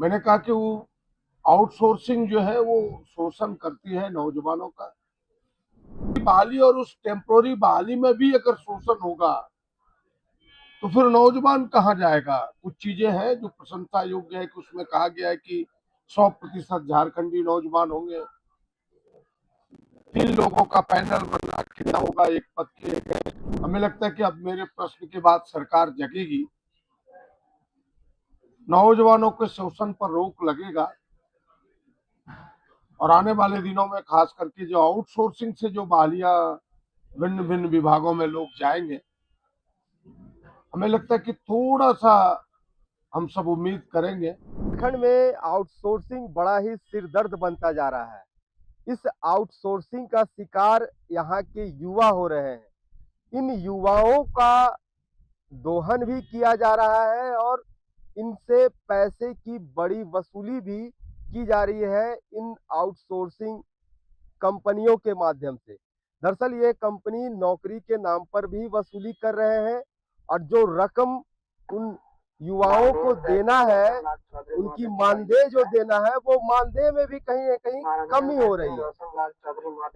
मैंने कहा कि वो आउटसोर्सिंग जो है वो शोषण करती है नौजवानों का। बहाली और उस टेम्पोररी बहाली में भी अगर शोषण होगा तो फिर नौजवान कहाँ जाएगा। कुछ चीजें हैं जो प्रशंसा योग्य है कि उसमें कहा गया है कि 100% झारखंडी नौजवान होंगे। 3 लोगों का पैनल बनना खड़ा होगा एक पद के लिए। हमें लगता है कि अब मेरे प्रश्न के बाद सरकार जगेगी, नौजवानों के शोषण पर रोक लगेगा और आने वाले दिनों में खास करके जो आउटसोर्सिंग से जो बहालियां भिन्न भिन्न विभागों में लोग जाएंगे, हमें लगता है कि थोड़ा सा हम सब उम्मीद करेंगे। झारखंड में आउटसोर्सिंग बड़ा ही सिरदर्द बनता जा रहा है। इस आउटसोर्सिंग का शिकार यहाँ के युवा हो रहे हैं। इन युवाओं का दोहन भी किया जा रहा है और इनसे पैसे की बड़ी वसूली भी की जा रही है इन आउटसोर्सिंग कंपनियों के माध्यम से। दरअसल ये कंपनी नौकरी के नाम पर भी वसूली कर रहे हैं और जो रकम उन युवाओं को देना है, उनकी मानदेय जो देना है, वो मानदेय में भी कहीं ना कहीं कमी हो रही है।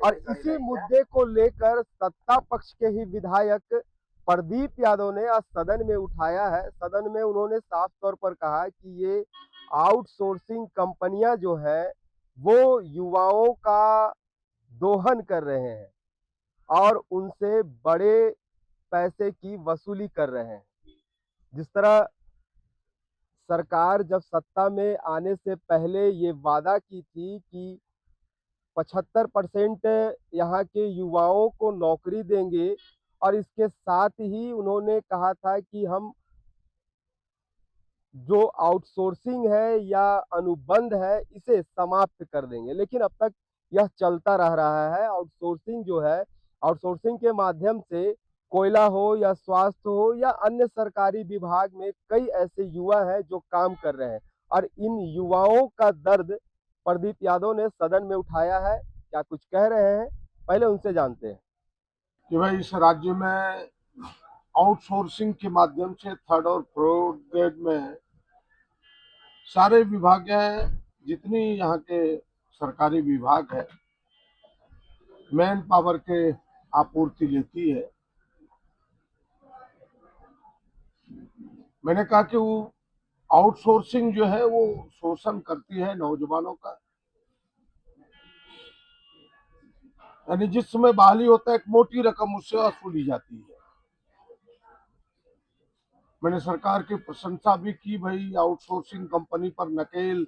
और इसी मुद्दे को लेकर सत्ता पक्ष के ही विधायक प्रदीप यादव ने आज सदन में उठाया है। सदन में उन्होंने साफ तौर पर कहा कि ये आउटसोर्सिंग कंपनियां जो है वो युवाओं का दोहन कर रहे हैं और उनसे बड़े पैसे की वसूली कर रहे हैं। जिस तरह सरकार जब सत्ता में आने से पहले ये वादा की थी कि 75% यहाँ के युवाओं को नौकरी देंगे और इसके साथ ही उन्होंने कहा था कि हम जो आउटसोर्सिंग है या अनुबंध है इसे समाप्त कर देंगे, लेकिन अब तक यह चलता रह रहा है। आउटसोर्सिंग जो है, आउटसोर्सिंग के माध्यम से कोयला हो या स्वास्थ्य हो या अन्य सरकारी विभाग में कई ऐसे युवा हैं जो काम कर रहे हैं और इन युवाओं का दर्द प्रदीप यादव ने सदन में उठाया है। क्या कुछ कह रहे हैं, पहले उनसे जानते हैं। कि भाई इस राज्य में आउटसोर्सिंग के माध्यम से थर्ड और फोर्थ ग्रेड में सारे विभाग हैं, जितनी यहाँ के सरकारी विभाग है, मैन पावर के आपूर्ति लेती है। मैंने कहा कि वो आउटसोर्सिंग जो है वो शोषण करती है नौजवानों का। यानी जिस समय बहाली होता है एक मोटी रकम उससे वसूली जाती है। मैंने सरकार की प्रशंसा भी की, भाई आउटसोर्सिंग कंपनी पर नकेल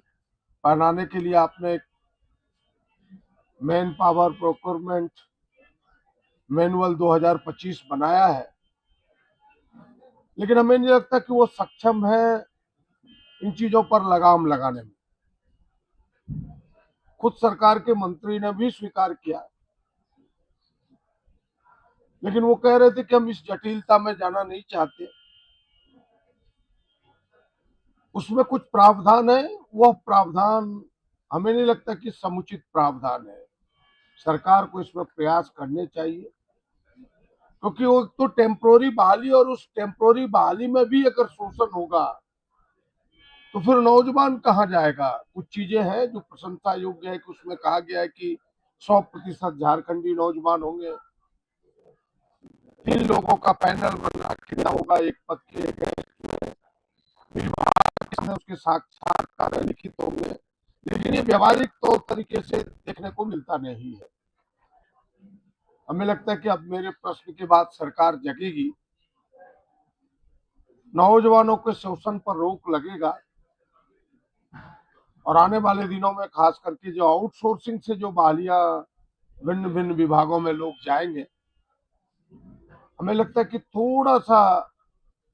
पहनाने के लिए आपने मैन पावर प्रोक्योरमेंट मैनुअल 2025 बनाया है, लेकिन हमें नहीं लगता कि वो सक्षम है इन चीजों पर लगाम लगाने में। खुद सरकार के मंत्री ने भी स्वीकार किया, लेकिन वो कह रहे थे कि हम इस जटिलता में जाना नहीं चाहते। उसमें कुछ प्रावधान है, वह प्रावधान हमें नहीं लगता कि समुचित प्रावधान है। सरकार को इसमें प्रयास करने चाहिए, क्योंकि वो तो टेम्पोररी बहाली और उस टेम्पोररी बहाली में भी अगर शोषण होगा तो फिर नौजवान कहाँ जाएगा। कुछ चीजें हैं जो प्रशंसा योग्य है कि उसमें कहा गया है कि 100% झारखंडी नौजवान होंगे। 3 लोगों का पैनल बनना खड़ा होगा एक पद के लिए। विभाग उसके साक्षात्कार लिखित होंगे, लेकिन ये व्यवहारिक तौर तरीके से देखने को मिलता नहीं है। हमें लगता है कि अब मेरे प्रश्न के बाद सरकार जगेगी, नौजवानों के शोषण पर रोक लगेगा और आने वाले दिनों में खास करके जो आउटसोर्सिंग से जो बहालियां भिन्न भिन्न विभागों में लोग जाएंगे, हमें लगता है कि थोड़ा सा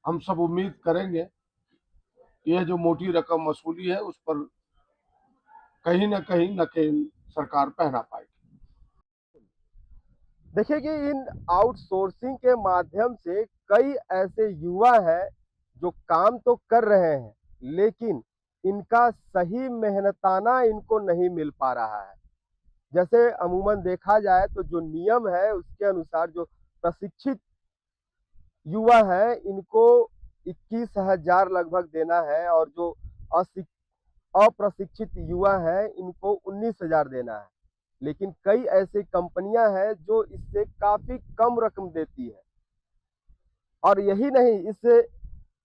हम सब उम्मीद करेंगे कि यह जो मोटी रकम वसूली है उस पर कहीं ना कहीं नकेल सरकार पहना पाएगी। देखिए कि इन आउटसोर्सिंग के माध्यम से कई ऐसे युवा हैं जो काम तो कर रहे हैं, लेकिन इनका सही मेहनताना इनको नहीं मिल पा रहा है। जैसे अमूमन देखा जाए तो जो नियम है उसके अनुसार जो प्रशिक्षित युवा हैं इनको 21,000 लगभग देना है और जो अप्रशिक्षित युवा हैं इनको 19,000 देना है, लेकिन कई ऐसी कंपनियां हैं जो इससे काफी कम रकम देती है। और यही नहीं, इस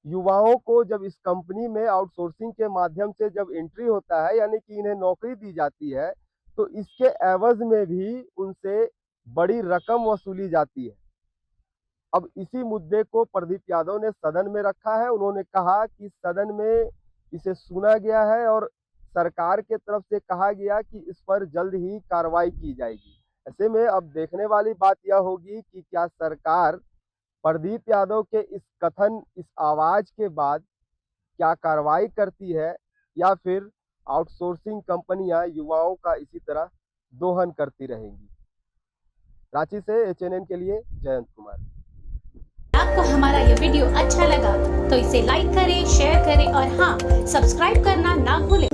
युवाओं को जब इस कंपनी में आउटसोर्सिंग के माध्यम से जब एंट्री होता है, यानी कि इन्हें नौकरी दी जाती है, तो इसके एवज में भी उनसे बड़ी रकम वसूली जाती है। अब इसी मुद्दे को प्रदीप यादव ने सदन में रखा है। उन्होंने कहा कि सदन में इसे सुना गया है और सरकार के तरफ से कहा गया कि इस पर जल्द ही कार्रवाई की जाएगी। ऐसे में अब देखने वाली बात यह होगी कि क्या सरकार प्रदीप यादव के इस कथन, इस आवाज के बाद क्या कार्रवाई करती है, या फिर आउटसोर्सिंग कंपनियां युवाओं का इसी तरह दोहन करती रहेंगी। रांची से HNN के लिए जयंत कुमार। आपको हमारा ये वीडियो अच्छा लगा तो इसे लाइक करें, शेयर करें और हाँ, सब्सक्राइब करना ना भूलें।